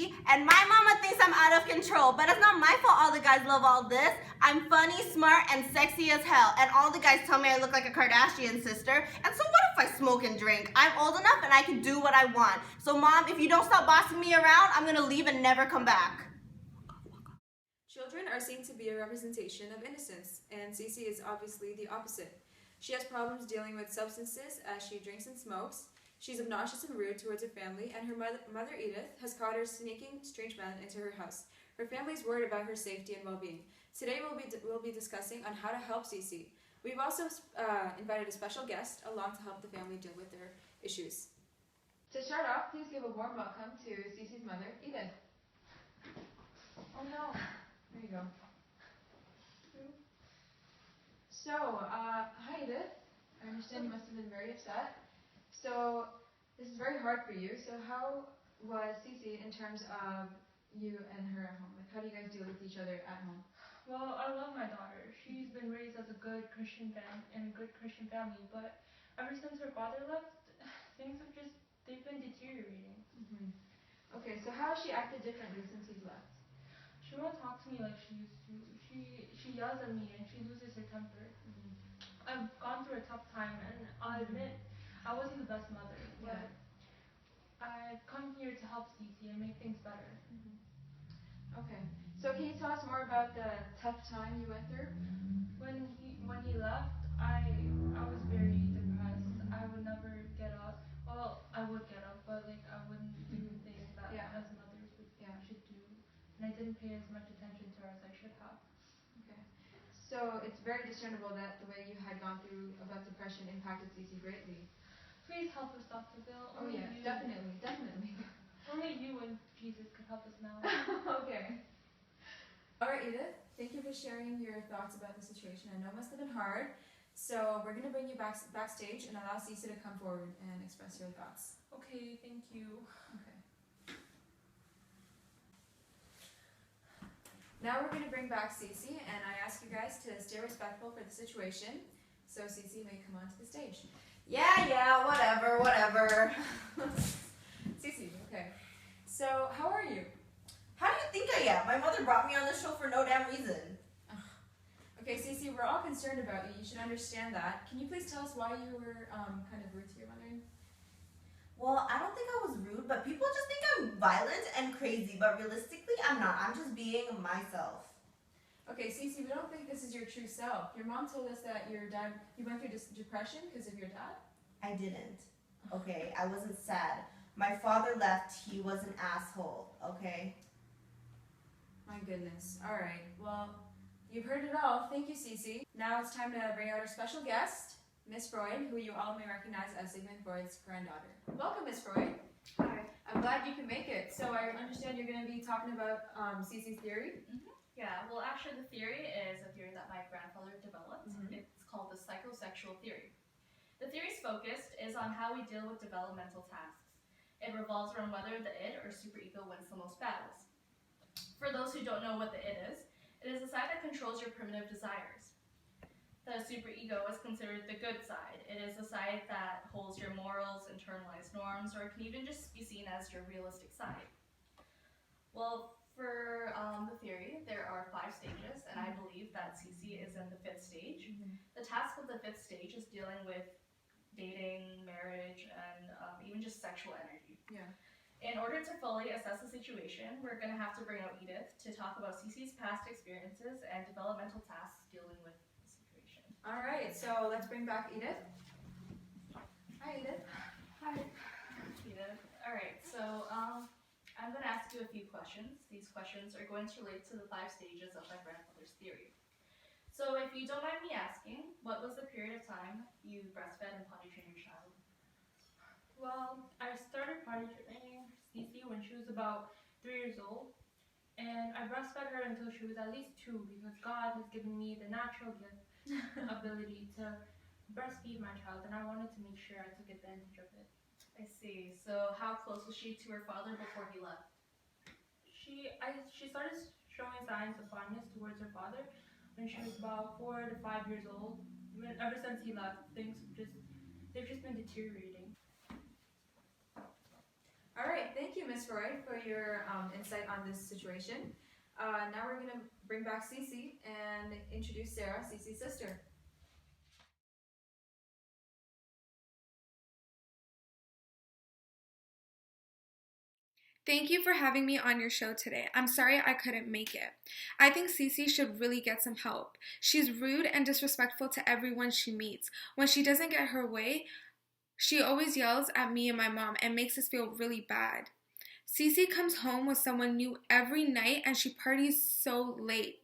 Cece, and my mama thinks I'm out of control, but it's not my fault all the guys love all this. I'm funny, smart, and sexy as hell, and all the guys tell me I look like a Kardashian sister. And so what if I smoke and drink? I'm old enough and I can do what I want. So Mom, if you don't stop bossing me around, I'm gonna leave and never come back. Children are seen to be a representation of innocence, and Cece is obviously the opposite. She has problems dealing with substances as she drinks and smokes. She's obnoxious and rude towards her family, and her mother Edith has caught her sneaking strange men into her house. Her family is worried about her safety and well-being. Today we'll be discussing on how to help Cece. We've also invited a special guest along to help the family deal with their issues. To start off, please give a warm welcome to Cece's mother, Edith. Oh no. There you go. So, hi Edith. I understand you must have been very upset. So, this is very hard for you. So, how was Cece in terms of you and her at home? Like, how do you guys deal with each other at home? Well, I love my daughter. She's been raised as a good Christian family, but ever since her father left, things have they've been deteriorating. Mm-hmm. Okay, so how has she acted differently since he's left? She won't talk to me like she used to. She yells at me and she loses her temper. Mm-hmm. I've gone through a tough time, and I'll admit I wasn't the best mother, but I've come here to help Cece and make things better. Mm-hmm. Okay, so can you tell us more about the tough time you went through? When he left, I was very depressed. I would never get up. Well, I would get up, but like I wouldn't do things that as mothers should do, and I didn't pay as much attention to her as I should have. Okay, so it's very discernible that the way you had gone through about depression impacted Cece greatly. Please help us, Dr. Bill. Oh yes, definitely. Only you and Jesus could help us now. Okay. Alright, Edith, thank you for sharing your thoughts about the situation. I know it must have been hard, so we're going to bring you backstage and allow Cece to come forward and express your thoughts. Okay, thank you. Okay. Now we're going to bring back Cece, and I ask you guys to stay respectful for the situation, so Cece may come onto the stage. Yeah, whatever. Cece, okay. So, how are you? How do you think I am? My mother brought me on this show for no damn reason. Okay, Cece, we're all concerned about you. You should understand that. Can you please tell us why you were kind of rude to your mother? Well, I don't think I was rude, but people just think I'm violent and crazy, but realistically, I'm not. I'm just being myself. Okay, Cece, we don't think this is your true self. Your mom told us that you went through depression because of your dad? I didn't. Okay, I wasn't sad. My father left. He was an asshole, okay? My goodness. Alright, well, you've heard it all. Thank you, Cece. Now it's time to bring out our special guest, Miss Freud, who you all may recognize as Sigmund Freud's granddaughter. Welcome, Miss Freud. Hi. I'm glad you can make it. So I understand you're going to be talking about Cece's theory? Mm-hmm. Yeah, well actually the theory is a theory that my grandfather developed. Mm-hmm. It's called the Psychosexual Theory. The theory's focus is on how we deal with developmental tasks. It revolves around whether the id or superego wins the most battles. For those who don't know what the id is the side that controls your primitive desires. The superego is considered the good side. It is the side that holds your morals, internalized norms, or it can even just be seen as your realistic side. Well, for the theory, there are 5 stages, and I believe that Cece is in the 5th stage. Mm-hmm. The task of the 5th stage is dealing with dating, marriage, and even just sexual energy. Yeah. In order to fully assess the situation, we're going to have to bring out Edith to talk about Cece's past experiences and developmental tasks dealing with the situation. Alright, so let's bring back Edith. Hi, Edith. Hi, Edith. Alright, so I'm going to ask you a few questions. These questions are going to relate to the 5 stages of my grandfather's theory. So if you don't mind me asking, what was the period of time you breastfed and potty trained your child? Well, I started potty training Cece when she was about 3 years old, and I breastfed her until she was at least 2 because God has given me the natural gift ability to breastfeed my child, and I wanted to make sure I took advantage of it. I see. So how close was she to her father before he left? She started showing signs of fondness towards her father when she was about 4 to 5 years old. Ever since he left, they've just been deteriorating. All right, thank you, Miss Freud, for your insight on this situation. Now we're gonna bring back Cece and introduce Sarah, Cece's sister. Thank you for having me on your show today. I'm sorry I couldn't make it. I think Cece should really get some help. She's rude and disrespectful to everyone she meets. When she doesn't get her way, she always yells at me and my mom and makes us feel really bad. Cece comes home with someone new every night and she parties so late.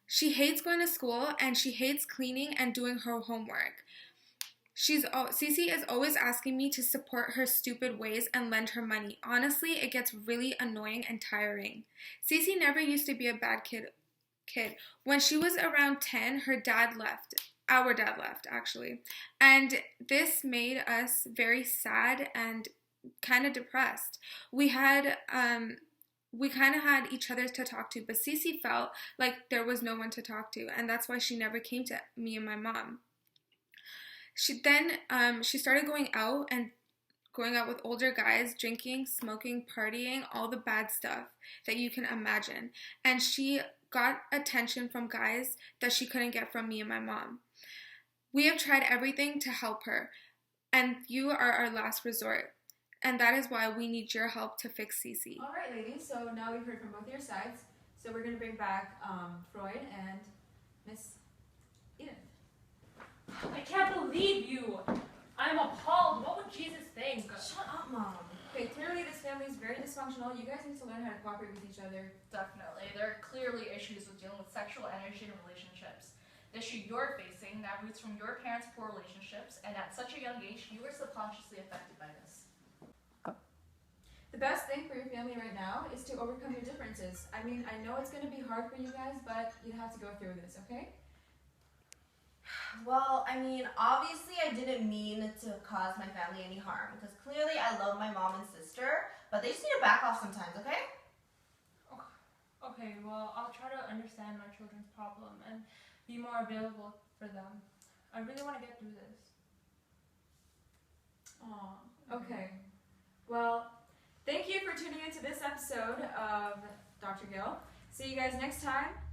She hates going to school and she hates cleaning and doing her homework. Cece is always asking me to support her stupid ways and lend her money. Honestly, it gets really annoying and tiring. Cece never used to be a bad kid. When she was around 10, her dad left. Our dad left, actually. And this made us very sad and kind of depressed. We kind of had each other to talk to, but Cece felt like there was no one to talk to, and that's why she never came to me and my mom. She started going out with older guys, drinking, smoking, partying, all the bad stuff that you can imagine. And she got attention from guys that she couldn't get from me and my mom. We have tried everything to help her, and you are our last resort. And that is why we need your help to fix Cece. All right, ladies, so now we've heard from both your sides. So we're gonna bring back Freud and Miss Eden. I can't believe you! I'm appalled. What would Jesus think? Shut up, Mom. Okay, clearly this family is very dysfunctional. You guys need to learn how to cooperate with each other. Definitely. There are clearly issues with dealing with sexual energy in relationships. The issue you're facing that roots from your parents' poor relationships, and at such a young age, you were subconsciously affected by this. The best thing for your family right now is to overcome your differences. I mean, I know it's going to be hard for you guys, but you have to go through this, okay? Well, I mean, obviously I didn't mean to cause my family any harm, because clearly I love my mom and sister, but they just need to back off sometimes, okay? Okay, well, I'll try to understand my children's problem and be more available for them. I really want to get through this. Aw, okay. Well, thank you for tuning into this episode of Dr. Gill. See you guys next time.